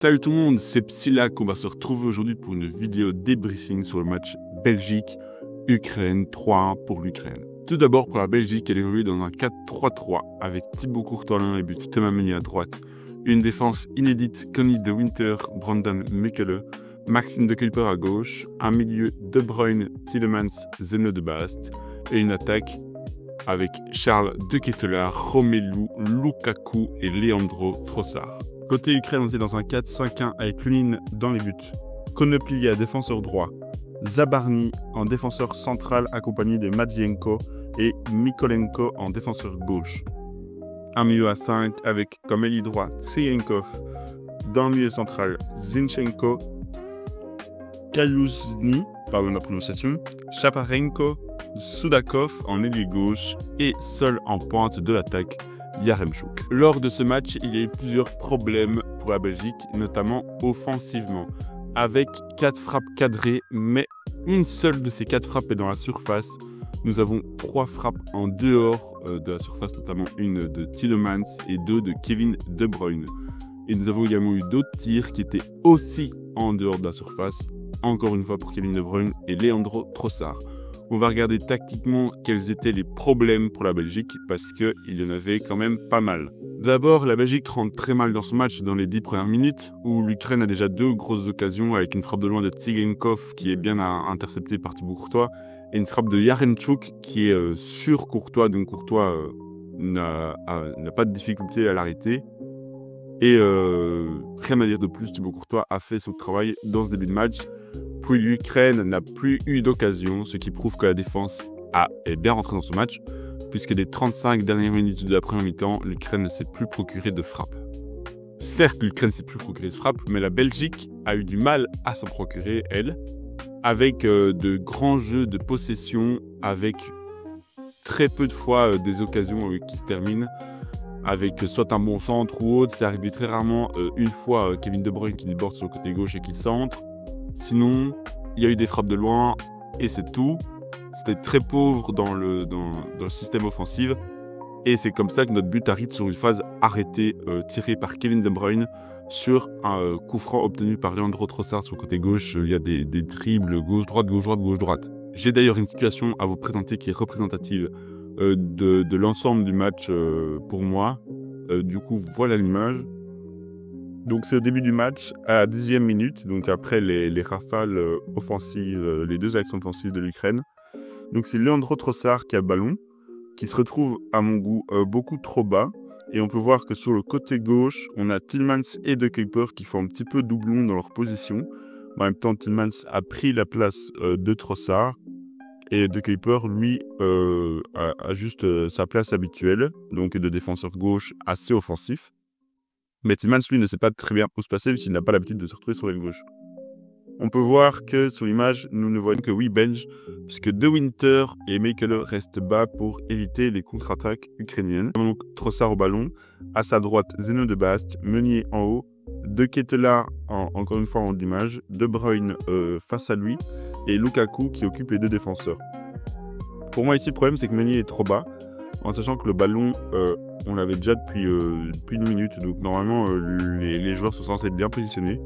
Salut tout le monde, c'est Psylac. On va se retrouver aujourd'hui pour une vidéo débriefing sur le match Belgique-Ukraine, 3-1 pour l'Ukraine. Tout d'abord, pour la Belgique, elle évolue dans un 4-3-3 avec Thibaut Courtois dans les buts, Thomas Meunier à droite, une défense inédite, Conny de Winter, Brandon Mekele, Maxime de Kuyper à gauche, un milieu De Bruyne, Tielemans, Zeno de Bast et une attaque avec Charles De Ketelaere, Romelu Lukaku et Leandro Trossard. Côté Ukraine, on était dans un 4-5-1 avec Lunin dans les buts, Konoplia, défenseur droit, Zabarny en défenseur central accompagné de Matvienko et Mykolenko en défenseur gauche. Un milieu à 5 avec comme ailier droit Tseyenkov, dans le milieu central Zinchenko, Kaluzny, pardon de la prononciation, Shaparenko, Sudakov en ailier gauche et seul en pointe de l'attaque Yaremchuk. Lors de ce match, il y a eu plusieurs problèmes pour la Belgique, notamment offensivement, avec 4 frappes cadrées, mais une seule de ces 4 frappes est dans la surface. Nous avons 3 frappes en dehors de la surface, notamment une de Tielemans et 2 de Kevin De Bruyne. Et nous avons également eu d'autres tirs qui étaient aussi en dehors de la surface, encore une fois pour Kevin De Bruyne et Leandro Trossard. On va regarder tactiquement quels étaient les problèmes pour la Belgique parce qu'il y en avait quand même pas mal. D'abord, la Belgique rentre très mal dans ce match dans les 10 premières minutes où l'Ukraine a déjà 2 grosses occasions avec une frappe de loin de Tseyenkov qui est bien interceptée par Thibaut Courtois et une frappe de Yaremchuk qui est sur Courtois, donc Courtois n'a pas de difficulté à l'arrêter. Et rien à dire de plus, Thibaut Courtois a fait son travail dans ce début de match. Puis l'Ukraine n'a plus eu d'occasion, ce qui prouve que la défense est bien rentrée dans ce match, puisque des 35 dernières minutes de la première mi-temps, l'Ukraine ne s'est plus procuré de frappe. Certes, l'Ukraine ne s'est plus procuré de frappe, mais la Belgique a eu du mal à s'en procurer, elle, avec de grands jeux de possession, avec très peu de fois des occasions qui se terminent, avec soit un bon centre ou autre. C'est arrivé très rarement une fois Kevin De Bruyne qui déborde sur le côté gauche et qui centre. Sinon, il y a eu des frappes de loin et c'est tout. C'était très pauvre dans le système offensif. Et c'est comme ça que notre but arrive sur une phase arrêtée, tirée par Kevin De Bruyne sur un coup franc obtenu par Leandro Trossard sur le côté gauche. Il y a des dribbles gauche-droite, gauche-droite, gauche-droite. J'ai d'ailleurs une situation à vous présenter qui est représentative de l'ensemble du match pour moi. Du coup, voilà l'image. Donc c'est au début du match, à la 10e minute, donc après les rafales offensives, les 2 actions offensives de l'Ukraine. Donc c'est Leandro Trossard qui a le ballon, qui se retrouve à mon goût beaucoup trop bas. Et on peut voir que sur le côté gauche, on a Tielemans et De Kuyper qui font un petit peu doublon dans leur position. En même temps, Tielemans a pris la place de Trossard. Et De Kuyper, lui, a juste sa place habituelle, donc de défenseur gauche assez offensif. Mais Tielemans, lui, ne sait pas très bien où se passer puisqu'il n'a pas l'habitude de se retrouver sur l'aile gauche. On peut voir que sur l'image, nous ne voyons que 8 Belges, puisque De Winter et Mekele restent bas pour éviter les contre-attaques ukrainiennes. Donc Trossard au ballon, à sa droite Zeno de Bast, Meunier en haut, De Ketelaere encore une fois en image, De Bruyne face à lui, et Lukaku qui occupe les 2 défenseurs. Pour moi ici, le problème c'est que Meunier est trop bas, en sachant que le ballon, on l'avait déjà depuis une minute, donc normalement les joueurs sont censés être bien positionnés.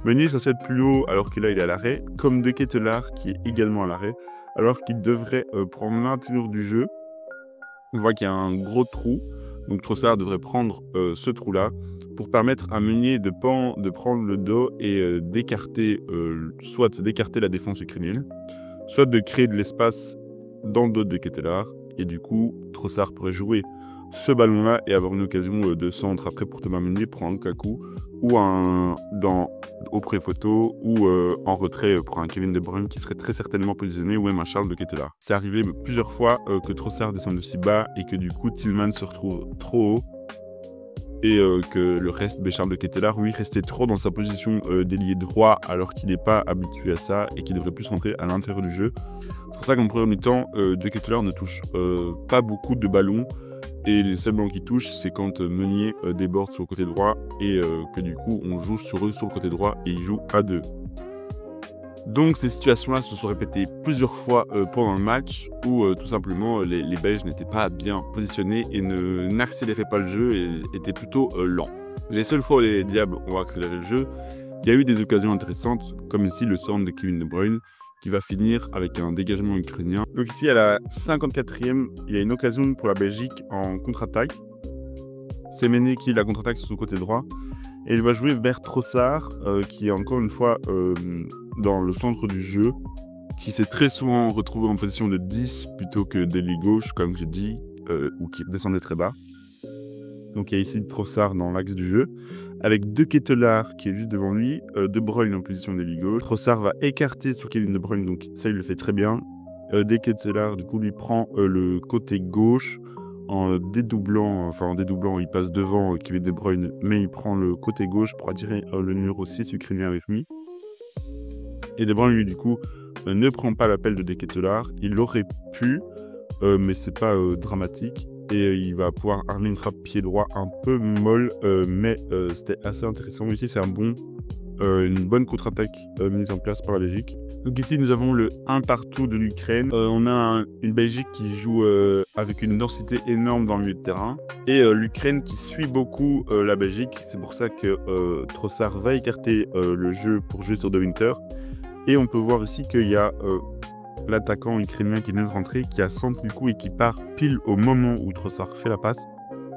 Meunier ça être plus haut alors que là il est à l'arrêt, comme De Ketelaere qui est également à l'arrêt, alors qu'il devrait prendre l'intérieur du jeu. On voit qu'il y a un gros trou, donc Trossard devrait prendre ce trou-là pour permettre à Meunier de prendre le dos et d'écarter, soit d'écarter la défense ukrainienne, soit de créer de l'espace dans le dos de Ketelaere. Et du coup, Trossard pourrait jouer ce ballon-là et avoir une occasion de centre après pour Thomas Meunier, pour un Lukaku, ou au pré-photo, ou en retrait pour un Kevin De Bruyne qui serait très certainement positionné, ou même un Charles De Ketelaere. C'est arrivé plusieurs fois que Trossard descende aussi bas et que du coup Tielemans se retrouve trop haut et que le reste, Charles De Ketelaere, lui, restait trop dans sa position d'ailier droit alors qu'il n'est pas habitué à ça et qu'il devrait plus rentrer à l'intérieur du jeu. C'est pour ça qu'en premier temps, De Ketelaere ne touche pas beaucoup de ballons. Et les seuls ballons qui touchent, c'est quand Meunier déborde sur le côté droit et que du coup, on joue sur eux sur le côté droit et ils jouent à 2. Donc ces situations-là se sont répétées plusieurs fois pendant le match où tout simplement les Belges n'étaient pas bien positionnés et n'accéléraient pas le jeu et étaient plutôt lents. Les seules fois où les Diables ont accéléré le jeu, il y a eu des occasions intéressantes, comme ici le centre de Kevin De Bruyne, qui va finir avec un dégagement ukrainien. Donc ici, à la 54e, il y a une occasion pour la Belgique en contre-attaque. C'est Mené qui la contre-attaque sur son côté droit. Et il va jouer vers Trossard, qui est encore une fois dans le centre du jeu, qui s'est très souvent retrouvé en position de 10 plutôt que d'ailier gauche, comme j'ai dit, ou qui descendait très bas. Donc il y a ici Trossard dans l'axe du jeu, avec De Ketelaere qui est juste devant lui, De Bruyne en position d'ailier gauche. Trossard va écarter sur Kevin De Bruyne, donc ça il le fait très bien. De Ketelaere du coup lui prend le côté gauche en dédoublant, il passe devant Kevin De Bruyne, mais il prend le côté gauche pour attirer le numéro 6 ukrainien avec lui. Et De Bruyne lui du coup ne prend pas l'appel de Ketelaere, il aurait pu, mais c'est pas dramatique. Et il va pouvoir armer une frappe pied droit un peu molle, mais c'était assez intéressant. Ici, c'est une bonne contre-attaque mise en place par la Belgique. Donc ici, nous avons le 1 partout de l'Ukraine. On a une Belgique qui joue avec une densité énorme dans le milieu de terrain. Et l'Ukraine qui suit beaucoup la Belgique. C'est pour ça que Trossard va écarter le jeu pour jouer sur De Winter. Et on peut voir ici qu'il y a l'attaquant ukrainien qui vient de rentrer, qui a centre du coup et qui part pile au moment où Trossard fait la passe.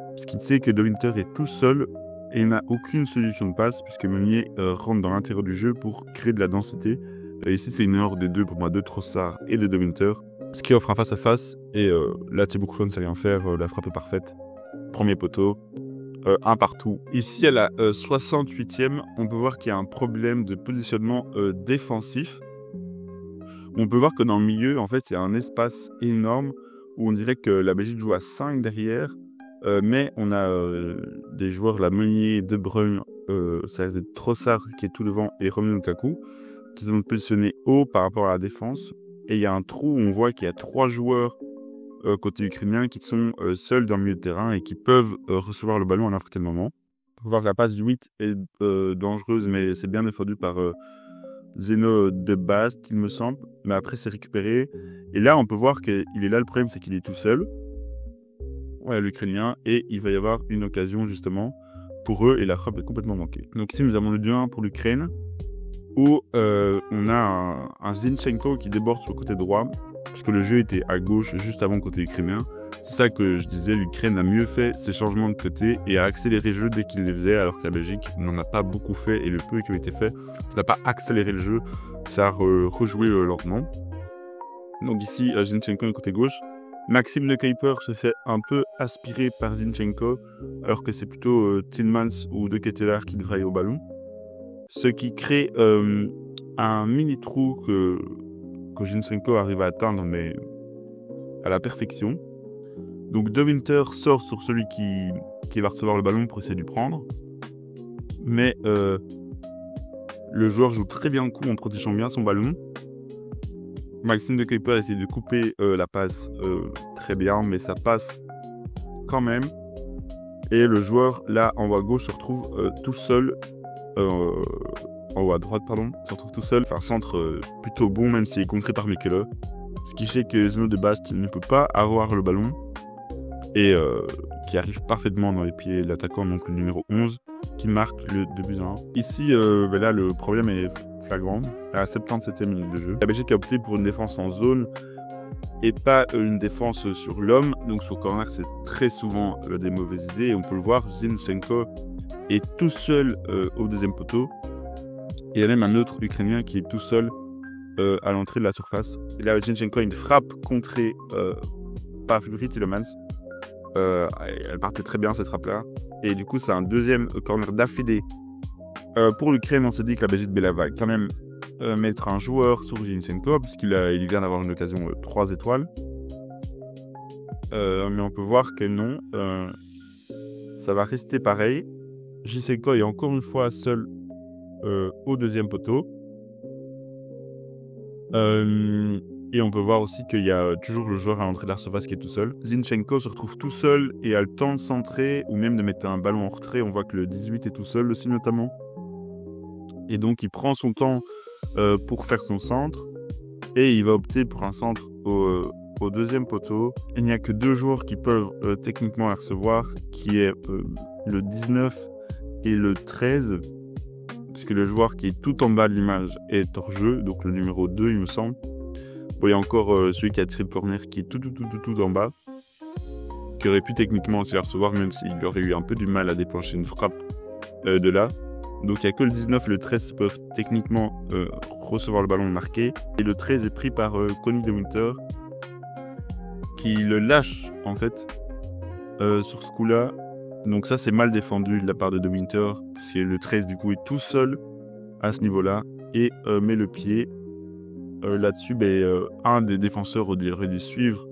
Parce qu'il sait que De Winter est tout seul et il n'a aucune solution de passe, puisque Meunier rentre dans l'intérieur du jeu pour créer de la densité. Ici, c'est une erreur des deux pour moi, de Trossard et de Winter, ce qui offre un face-à-face. Et là, Thibaut Courtois ne sait rien faire, la frappe est parfaite. Premier poteau, un partout. Ici, à la 68e, on peut voir qu'il y a un problème de positionnement défensif. On peut voir que dans le milieu, en fait, il y a un espace énorme où on dirait que la Belgique joue à 5 derrière, mais on a des joueurs, la Meunier, De Bruyne, ça reste Trossard qui est tout devant et Romelu Lukaku, qui sont positionnés haut par rapport à la défense. Et il y a un trou où on voit qu'il y a 3 joueurs côté ukrainien qui sont seuls dans le milieu de terrain et qui peuvent recevoir le ballon à n'importe quel moment. On peut voir que la passe du 8 est dangereuse, mais c'est bien défendu par Zeno de Bast, il me semble, mais après c'est récupéré. Et là, on peut voir qu'il est là, le problème, c'est qu'il est tout seul. Ouais, l'Ukrainien, et il va y avoir une occasion justement pour eux, et la frappe est complètement manquée. Donc ici, nous avons le 2-1 pour l'Ukraine, où on a un Zinchenko qui déborde sur le côté droit, puisque le jeu était à gauche juste avant le côté ukrainien. C'est ça que je disais, l'Ukraine a mieux fait ses changements de côté et a accéléré le jeu dès qu'il les faisait, alors que la Belgique n'en a pas beaucoup fait, et le peu qui a été fait, ça n'a pas accéléré le jeu, ça a rejoué lentement. Donc ici, Zinchenko côté gauche. Maxime Le Kuiper se fait un peu aspirer par Zinchenko, alors que c'est plutôt Tielemans ou De Ketelaere qui graille au ballon. Ce qui crée un mini-trou que Zinchenko arrive à atteindre, mais à la perfection. Donc De Winter sort sur celui qui va recevoir le ballon pour essayer de lui prendre. Mais le joueur joue très bien le coup en protégeant bien son ballon. Maxime Le Kuiper essaie de couper la passe très bien, mais ça passe quand même. Et le joueur, là, en haut à gauche, se retrouve tout seul. En haut à droite, pardon, se retrouve tout seul. Enfin, un centre plutôt bon, même s'il est contré par Mekele. Ce qui fait que Zeno de Bast ne peut pas avoir le ballon. Et qui arrive parfaitement dans les pieds de l'attaquant, donc le numéro 11, qui marque le 2-1. Ici, là, le problème est flagrant. À la 77e minute de jeu, la Belgique a opté pour une défense en zone et pas une défense sur l'homme. Donc sur corner, c'est très souvent des mauvaises idées. Et on peut le voir, Zinchenko est tout seul au deuxième poteau. Et il y a même un autre Ukrainien qui est tout seul à l'entrée de la surface. Et là, Zinchenko a une frappe contrée par Fleury Tielemans. Elle partait très bien cette frappe-là. Et du coup, c'est un deuxième corner d'affilée. Pour l'Ukraine, on se dit que la Belgique va quand même mettre un joueur sur Zinchenko, puisqu'il vient d'avoir une occasion 3 étoiles. Mais on peut voir que non, ça va rester pareil. Zinchenko est encore une fois seul au deuxième poteau. Et on peut voir aussi qu'il y a toujours le joueur à l'entrée de la surface qui est tout seul. Zinchenko se retrouve tout seul et a le temps de centrer ou même de mettre un ballon en retrait. On voit que le 18 est tout seul aussi notamment. Et donc il prend son temps pour faire son centre. Et il va opter pour un centre au deuxième poteau. Il n'y a que 2 joueurs qui peuvent techniquement la recevoir, qui est le 19 et le 13, puisque le joueur qui est tout en bas de l'image est hors jeu, donc le numéro 2 il me semble. Bon, il y a encore celui qui a tiré le corner qui est tout en bas, qui aurait pu techniquement aussi la recevoir, même s'il aurait eu un peu du mal à déclencher une frappe de là. Donc il n'y a que le 19 et le 13 peuvent techniquement recevoir le ballon marqué. Et le 13 est pris par Connie de Winter, qui le lâche en fait sur ce coup-là. Donc ça c'est mal défendu de la part de Winter, parce que le 13 du coup est tout seul à ce niveau-là et met le pied. Là-dessus, un des défenseurs aurait dû suivre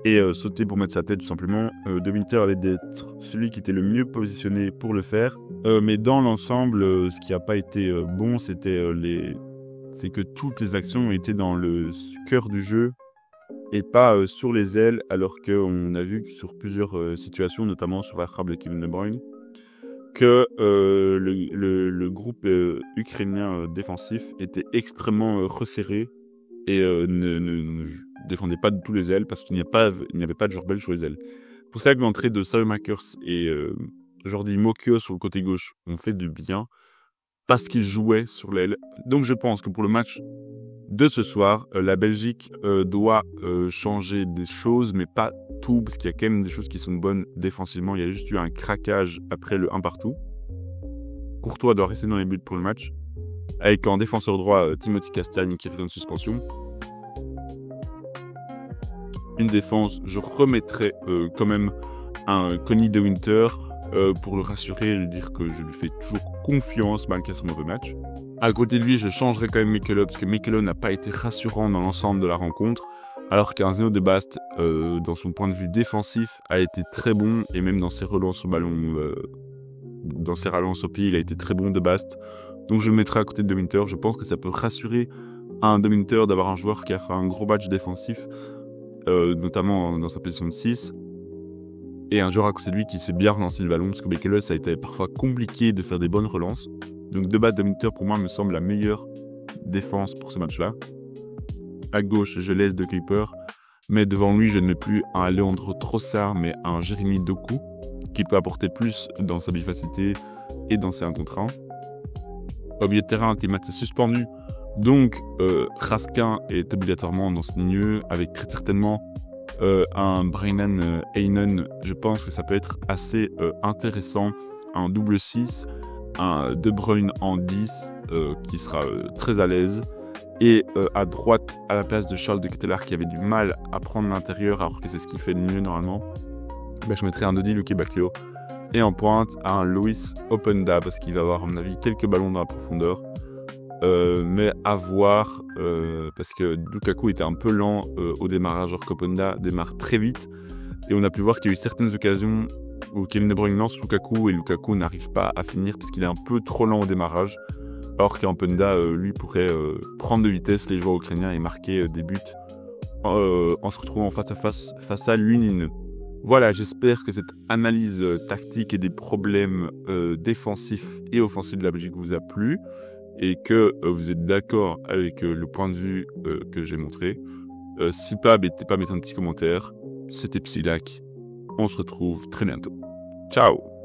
et sauter pour mettre sa tête tout simplement. De Winter allait être celui qui était le mieux positionné pour le faire. Mais dans l'ensemble, ce qui n'a pas été bon, c'est que toutes les actions étaient dans le cœur du jeu et pas sur les ailes, alors qu'on a vu que sur plusieurs situations, notamment sur la frappe de Kevin De Bruyne, que le groupe ukrainien défensif était extrêmement resserré et ne défendait pas du tout les ailes parce qu'il n'y avait pas de joueur belge sur les ailes. C'est pour ça que l'entrée de Saumakers et Jordi Mokio sur le côté gauche ont fait du bien parce qu'ils jouaient sur l'aile. Donc je pense que pour le match de ce soir, la Belgique doit changer des choses, mais pas tout, parce qu'il y a quand même des choses qui sont bonnes défensivement. Il y a juste eu un craquage après le 1 partout. Courtois doit rester dans les buts pour le match, avec en défenseur droit Timothy Castagne qui est en suspension. Une défense, je remettrai quand même un Connie de Winter pour le rassurer et lui dire que je lui fais toujours confiance malgré son mauvais match. À côté de lui, je changerai quand même Mekelo, parce que Mekelo n'a pas été rassurant dans l'ensemble de la rencontre, alors qu'un Zeno de Bast, dans son point de vue défensif, a été très bon, et même dans ses relances au ballon, dans ses relances au pied, il a été très bon de Bast. Donc je le mettrai à côté de Winter. Je pense que ça peut rassurer un De Winter d'avoir un joueur qui a fait un gros match défensif, notamment dans sa position de 6. Et un joueur à côté de lui qui sait bien relancer le ballon, parce que Mekelo, ça a été parfois compliqué de faire des bonnes relances. Donc de base, De Winter pour moi me semble la meilleure défense pour ce match-là. À gauche, je laisse De Kuyper, mais devant lui, je ne mets plus un Leandro Trossard, mais un Jérémy Doku, qui peut apporter plus dans sa vivacité et dans ses 1 contre 1. Au milieu de terrain, Timat est suspendu, donc Raskin est obligatoirement dans ce milieu, avec très certainement un Brennan Heinen. Je pense que ça peut être assez intéressant, un double 6, un De Bruyne en 10 qui sera très à l'aise, et à droite, à la place de Charles de Ketelaere qui avait du mal à prendre l'intérieur alors que c'est ce qu'il fait de mieux normalement, je mettrai un Denis Luque-Baclio, et en pointe un Loïs Openda parce qu'il va avoir à mon avis quelques ballons dans la profondeur, mais à voir parce que Lukaku était un peu lent au démarrage, alors qu'Openda démarre très vite, et on a pu voir qu'il y a eu certaines occasions où Kevin De Bruyne lance Lukaku et Lukaku n'arrive pas à finir parce qu'il est un peu trop lent au démarrage, alors qu'Openda lui pourrait prendre de vitesse les joueurs ukrainiens et marquer des buts en se retrouvant face à l'Unine. Voilà, j'espère que cette analyse tactique et des problèmes défensifs et offensifs de la Belgique vous a plu et que vous êtes d'accord avec le point de vue que j'ai montré. Si pas, n'hésitez pas à mettre un petit commentaire. C'était Psylac. On se retrouve très bientôt. Ciao!